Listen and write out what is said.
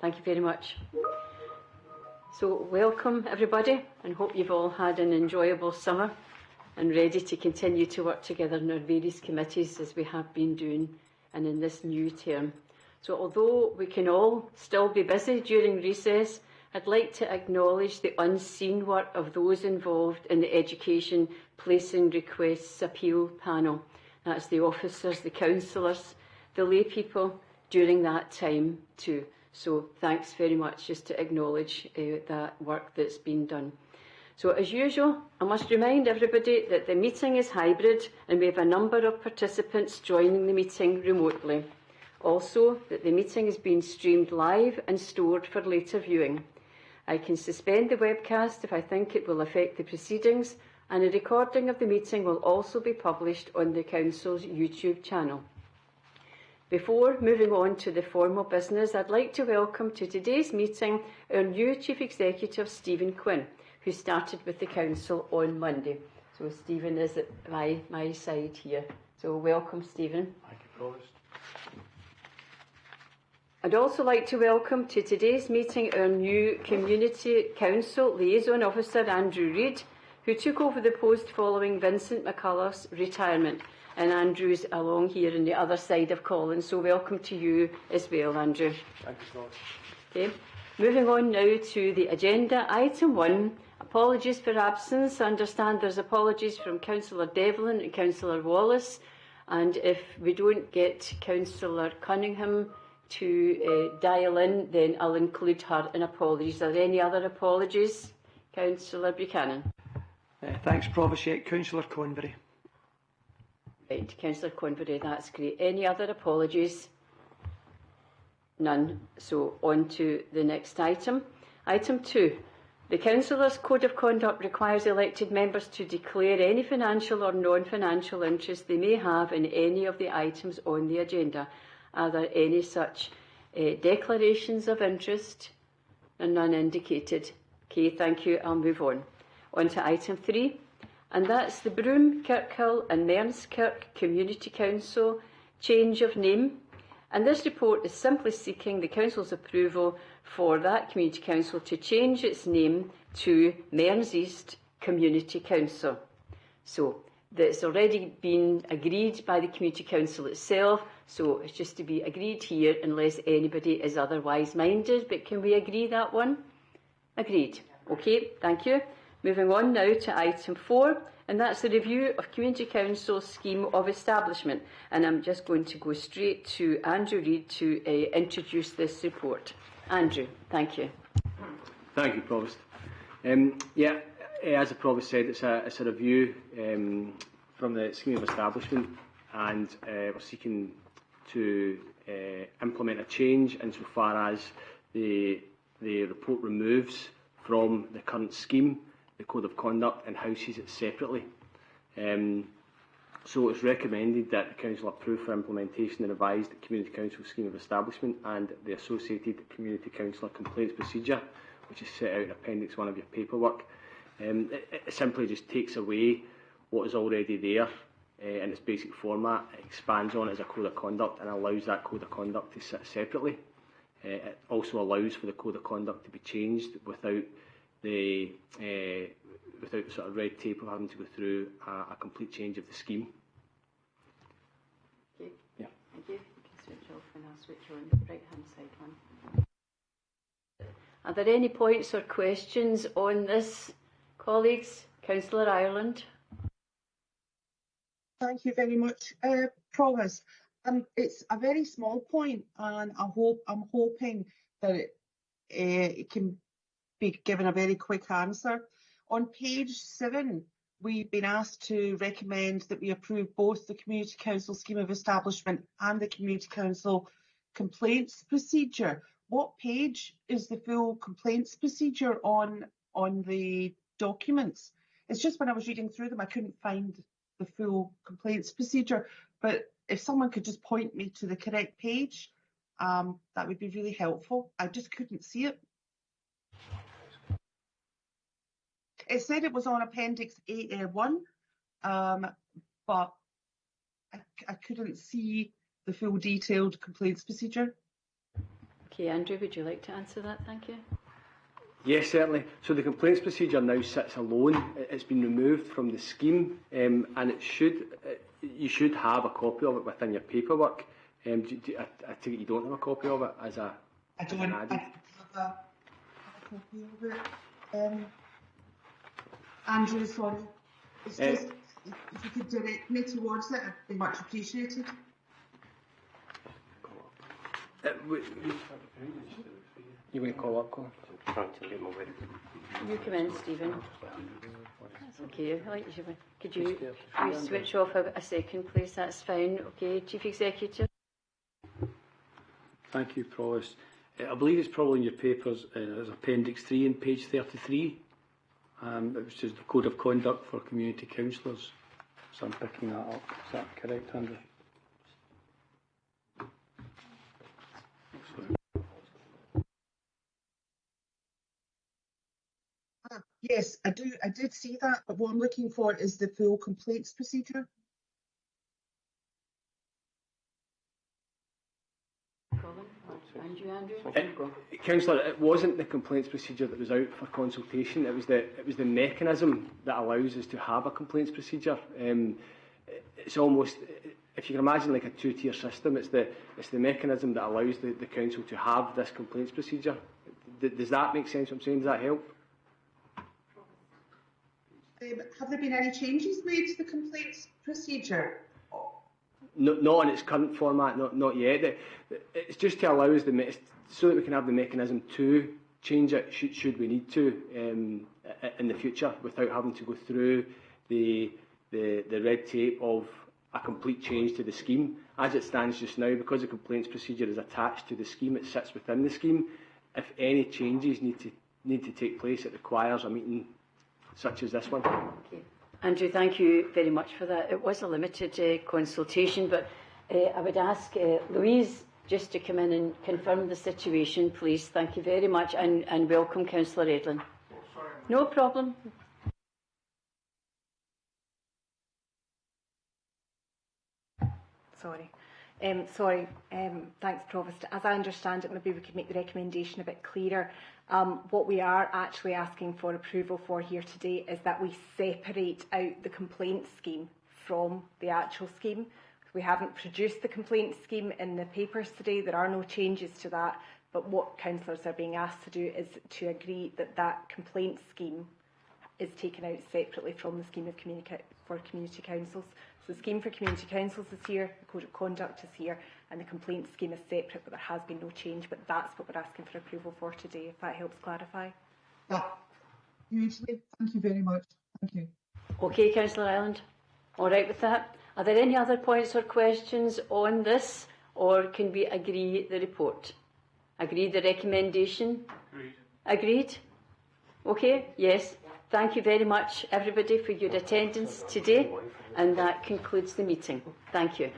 Thank you very much. So welcome everybody, and hope you've all had an enjoyable summer and ready to continue to work together in our various committees as we have been doing and in this new term. So although we can all still be busy during recess, I'd like to acknowledge the unseen work of those involved in the Education Placing Requests Appeal panel. That's the officers, the councillors, the lay people during that time too. So thanks very much, just to acknowledge that work that's been done. So as usual, I must remind everybody that the meeting is hybrid and we have a number of participants joining the meeting remotely. Also, that the meeting is being streamed live and stored for later viewing. I can suspend the webcast if I think it will affect the proceedings, and a recording of the meeting will also be published on the Council's YouTube channel. Before moving on to the formal business, I'd like to welcome to today's meeting our new Chief Executive, Stephen Quinn, who started with the Council on Monday. So Stephen is at my side here. So welcome, Stephen. Thank you, Provost. I'd also like to welcome to today's meeting our new Community Council Liaison Officer, Andrew Reid, who took over the post following Vincent McCullough's retirement. And Andrew's along here on the other side of Colin, so welcome to you as well, Andrew. Thank you, Provost. Okay. Moving on now to the agenda. Item 1, apologies for absence. I understand there's apologies from Councillor Devlin and Councillor Wallace, and if we don't get Councillor Cunningham to dial in, then I'll include her in apologies. Are there any other apologies? Councillor Buchanan. Thanks, Provost. Yeah, Councillor Convery. Right, Councillor Convery, that's great. Any other apologies? None. So on to the next item. Item 2. The Councillors' Code of Conduct requires elected members to declare any financial or non-financial interest they may have in any of the items on the agenda. Are there any such declarations of interest? And none indicated. Okay, thank you. I'll move on. On to item 3. And that's the Broome, Kirkhill and Mearnskirk Community Council change of name. And this report is simply seeking the Council's approval for that Community Council to change its name to Mearns East Community Council. So that's already been agreed by the Community Council itself, so it's just to be agreed here unless anybody is otherwise minded. But can we agree that one? Agreed. Okay, thank you. Moving on now to item 4, and that's the review of Community Council's scheme of establishment. And I'm just going to go straight to Andrew Reid to introduce this report. Andrew, thank you. Thank you, Provost. As the Provost said, it's a review from the scheme of establishment, and we're seeking to implement a change insofar as the report removes from the current scheme the Code of Conduct and houses it separately. So it's recommended that the Council approve for implementation the revised Community Council Scheme of Establishment and the associated Community Councillor Complaints Procedure, which is set out in Appendix 1 of your paperwork. It simply just takes away what is already there in its basic format. It expands on it as a Code of Conduct and allows that Code of Conduct to sit separately. It also allows for the Code of Conduct to be changed without without sort of red tape of having to go through a complete change of the scheme. Okay. Yeah. Thank you. You can switch off and I'll switch on the right-hand side one. Are there any points or questions on this, colleagues? Councillor Ireland. Thank you very much, Provost. It's a very small point, and I'm hoping that it can be given a very quick answer. On page 7, we've been asked to recommend that we approve both the Community Council Scheme of Establishment and the Community Council Complaints Procedure. What page is the full complaints procedure on the documents? It's just when I was reading through them, I couldn't find the full complaints procedure. But if someone could just point me to the correct page, that would be really helpful. I just couldn't see it. It said it was on Appendix 1, but I couldn't see the full detailed complaints procedure. Okay, Andrew, would you like to answer that? Thank you. Yes, certainly. So the complaints procedure now sits alone. It's been removed from the scheme, and you should have a copy of it within your paperwork. I take it you don't have a copy of it as a. I don't have a copy of it. Andrew, sorry. It's just, if you could direct me towards it, I'd be much appreciated. You want to call up, Colin? You come in, Stephen. That's okay. I like you. Could you switch off a second, please? That's fine. Okay, Chief Executive. Thank you, Provost. I believe it's probably in your papers as Appendix 3 on page 33, which is the Code of Conduct for Community Councillors. So I'm picking that up. Is that correct, Andrew? Yes, I do. I did see that, but what I'm looking for is the full complaints procedure. Councillor, it wasn't the complaints procedure that was out for consultation. It was the mechanism that allows us to have a complaints procedure. It's almost, if you can imagine, like a two-tier system. It's the mechanism that allows the council to have this complaints procedure. Does that make sense? What I'm saying, does that help? Have there been any changes made to the complaints procedure? Not in its current format, not yet. It's just to allow us so that we can have the mechanism to change it should we need to in the future, without having to go through the red tape of a complete change to the scheme. As it stands just now, because the complaints procedure is attached to the scheme, it sits within the scheme. If any changes need to take place, it requires a meeting such as this one. Okay. Andrew, thank you very much for that. It was a limited consultation, but I would ask Louise just to come in and confirm the situation, please. Thank you very much, and welcome, Councillor Edlin. No problem. Sorry. Thanks, Provost. As I understand it, maybe we could make the recommendation a bit clearer. What we are actually asking for approval for here today is that we separate out the complaint scheme from the actual scheme. We haven't produced the complaint scheme in the papers today. There are no changes to that. But what councillors are being asked to do is to agree that that complaint scheme is taken out separately from the scheme of for community councils. So the scheme for community councils is here, the code of conduct is here, and the complaint scheme is separate, but there has been no change. But that's what we're asking for approval for today, if that helps clarify. Hugely. Thank you very much. Thank you. Okay, Councillor Ireland. All right with that? Are there any other points or questions on this, or can we agree the report? Agree the recommendation? Agreed. Agreed? Okay, yes. Thank you very much, everybody, for your attendance today, and that concludes the meeting. Thank you.